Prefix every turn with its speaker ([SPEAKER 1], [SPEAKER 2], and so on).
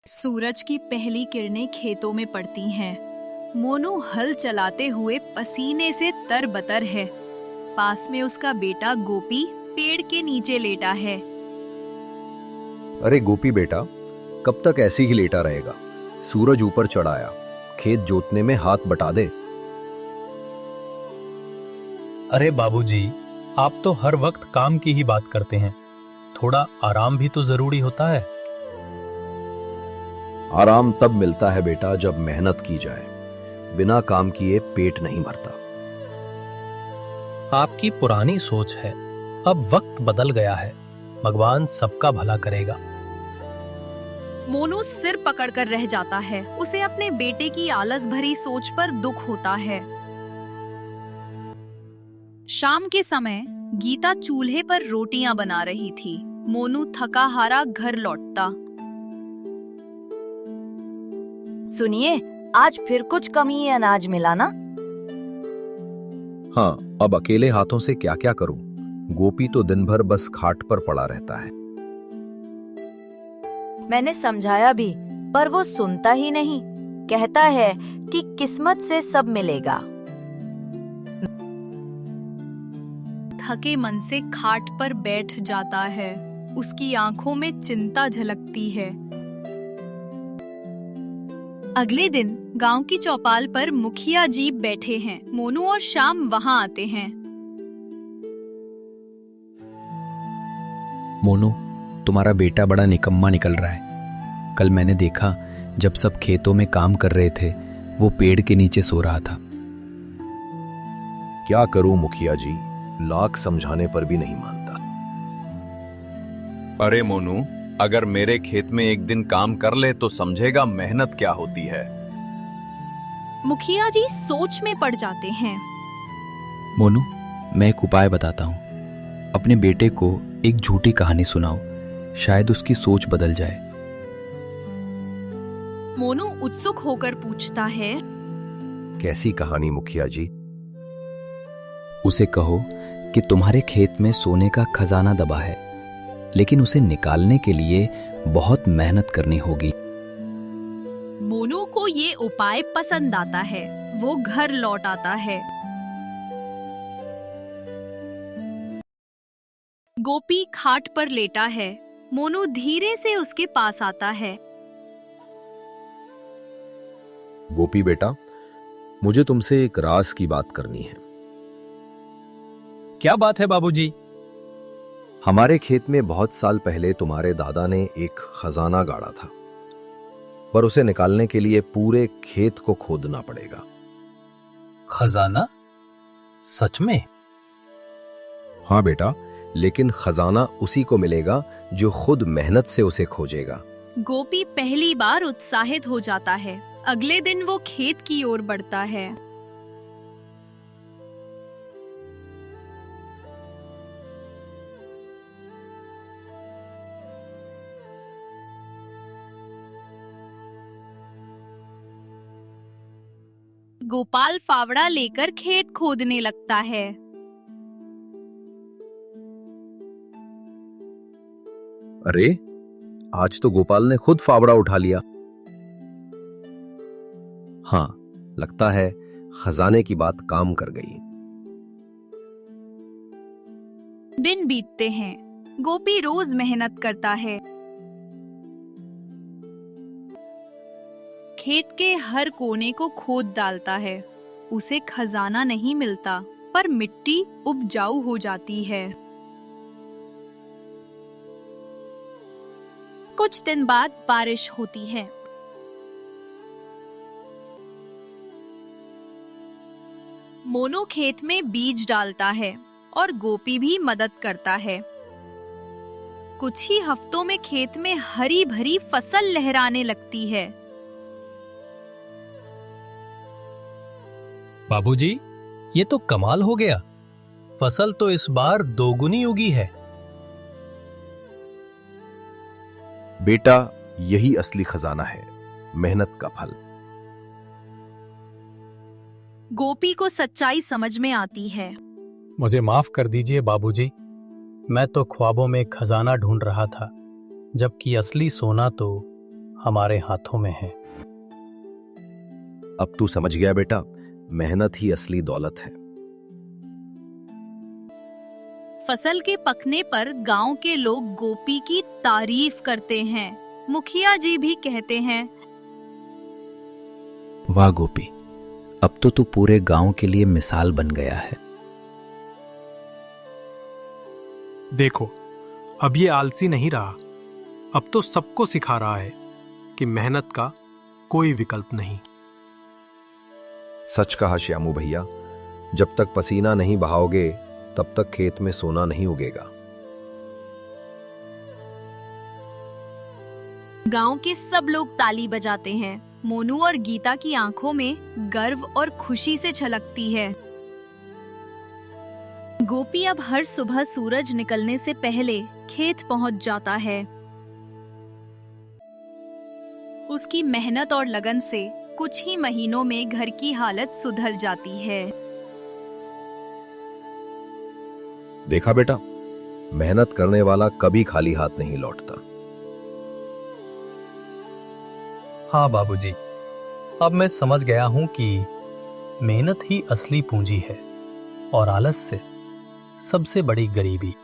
[SPEAKER 1] सूरज की पहली किरणें खेतों में पड़ती हैं। मोनू हल चलाते हुए पसीने से तरबतर है। पास में उसका बेटा गोपी पेड़ के नीचे लेटा है।
[SPEAKER 2] अरे गोपी बेटा, कब तक ऐसे ही लेटा रहेगा? सूरज ऊपर चढ़ आया, खेत जोतने में हाथ बटा दे।
[SPEAKER 3] अरे बाबूजी, आप तो हर वक्त काम की ही बात करते हैं। थोड़ा आराम भी तो जरूरी होता है।
[SPEAKER 2] आराम तब मिलता है बेटा जब मेहनत की जाए। बिना काम किए पेट नहीं भरता।
[SPEAKER 3] आपकी पुरानी सोच है, अब वक्त बदल गया है। भगवान सबका भला करेगा।
[SPEAKER 1] मोनू सिर पकड़कर रह जाता है। उसे अपने बेटे की आलस भरी सोच पर दुख होता है। शाम के समय गीता चूल्हे पर रोटियां बना रही थी। मोनू थका हारा घर लौटता।
[SPEAKER 4] सुनिए, आज फिर कुछ कमी अनाज मिला ना?
[SPEAKER 2] हाँ, अब अकेले हाथों से क्या क्या करूं? गोपी तो दिन भर बस खाट पर पड़ा रहता है।
[SPEAKER 4] मैंने समझाया भी, पर वो सुनता ही नहीं। कहता है कि किस्मत से सब मिलेगा।
[SPEAKER 1] थके मन से खाट पर बैठ जाता है। उसकी आंखों में चिंता झलकती है। अगले दिन गांव की चौपाल पर मुखिया जी बैठे हैं। मोनू और श्याम वहां आते हैं।
[SPEAKER 5] मोनू, तुम्हारा बेटा बड़ा निकम्मा निकल रहा है। कल मैंने देखा, जब सब खेतों में काम कर रहे थे, वो पेड़ के नीचे सो रहा था।
[SPEAKER 2] क्या करूं मुखिया जी, लाख समझाने पर भी नहीं मानता।
[SPEAKER 6] अरे मोनू, अगर मेरे खेत में एक दिन काम कर ले तो समझेगा मेहनत क्या होती है।
[SPEAKER 1] मुखिया जी सोच में पड़ जाते हैं।
[SPEAKER 5] मोनू, मैं एक उपाय बताता हूँ। अपने बेटे को एक झूठी कहानी सुनाओ, शायद उसकी सोच बदल जाए।
[SPEAKER 1] मोनू उत्सुक होकर पूछता है,
[SPEAKER 2] कैसी कहानी मुखिया जी?
[SPEAKER 5] उसे कहो कि तुम्हारे खेत में सोने का खजाना दबा है, लेकिन उसे निकालने के लिए बहुत मेहनत करनी होगी।
[SPEAKER 1] मोनू को ये उपाय पसंद आता है। वो घर लौट आता है। गोपी खाट पर लेटा है। मोनू धीरे से उसके पास आता है।
[SPEAKER 2] गोपी बेटा, मुझे तुमसे एक राज की बात करनी है।
[SPEAKER 3] क्या बात है बाबूजी?
[SPEAKER 2] हमारे खेत में बहुत साल पहले तुम्हारे दादा ने एक खजाना गाड़ा था, पर उसे निकालने के लिए पूरे खेत को खोदना पड़ेगा।
[SPEAKER 3] खजाना? सच में?
[SPEAKER 2] हाँ बेटा, लेकिन खजाना उसी को मिलेगा जो खुद मेहनत से उसे खोजेगा।
[SPEAKER 1] गोपी पहली बार उत्साहित हो जाता है। अगले दिन वो खेत की ओर बढ़ता है। गोपाल फावड़ा लेकर खेत खोदने लगता है।
[SPEAKER 2] अरे, आज तो गोपाल ने खुद फावड़ा उठा लिया। हाँ, लगता है खजाने की बात काम कर गई।
[SPEAKER 1] दिन बीतते हैं। गोपी रोज मेहनत करता है। खेत के हर कोने को खोद डालता है। उसे खजाना नहीं मिलता, पर मिट्टी उपजाऊ हो जाती है। कुछ दिन बाद बारिश होती है। मोनू खेत में बीज डालता है और गोपी भी मदद करता है। कुछ ही हफ्तों में खेत में हरी भरी फसल लहराने लगती है।
[SPEAKER 3] बाबूजी, ये तो कमाल हो गया। फसल तो इस बार दोगुनी उगी है।
[SPEAKER 2] बेटा, यही असली खजाना है, मेहनत का फल।
[SPEAKER 1] गोपी को सच्चाई समझ में आती है।
[SPEAKER 3] मुझे माफ कर दीजिए बाबूजी, मैं तो ख्वाबों में खजाना ढूंढ रहा था, जबकि असली सोना तो हमारे हाथों में है।
[SPEAKER 2] अब तू समझ गया बेटा, मेहनत ही असली दौलत है।
[SPEAKER 1] फसल के पकने पर गांव के लोग गोपी की तारीफ करते हैं। मुखिया जी भी कहते हैं,
[SPEAKER 5] वाह गोपी, अब तो तू पूरे गांव के लिए मिसाल बन गया है।
[SPEAKER 7] देखो, अब ये आलसी नहीं रहा, अब तो सबको सिखा रहा है कि मेहनत का कोई विकल्प नहीं।
[SPEAKER 2] सच कहा श्यामू भैया, जब तक पसीना नहीं बहाओगे तब तक खेत में सोना नहीं उगेगा।
[SPEAKER 1] गांव के सब लोग ताली बजाते हैं। मोनू और गीता की आंखों में गर्व और खुशी से छलकती है। गोपी अब हर सुबह सूरज निकलने से पहले खेत पहुंच जाता है। उसकी मेहनत और लगन से कुछ ही महीनों में घर की हालत सुधर जाती है।
[SPEAKER 2] देखा बेटा, मेहनत करने वाला कभी खाली हाथ नहीं लौटता।
[SPEAKER 3] हाँ बाबूजी, अब मैं समझ गया हूं कि मेहनत ही असली पूंजी है और आलस से सबसे बड़ी गरीबी।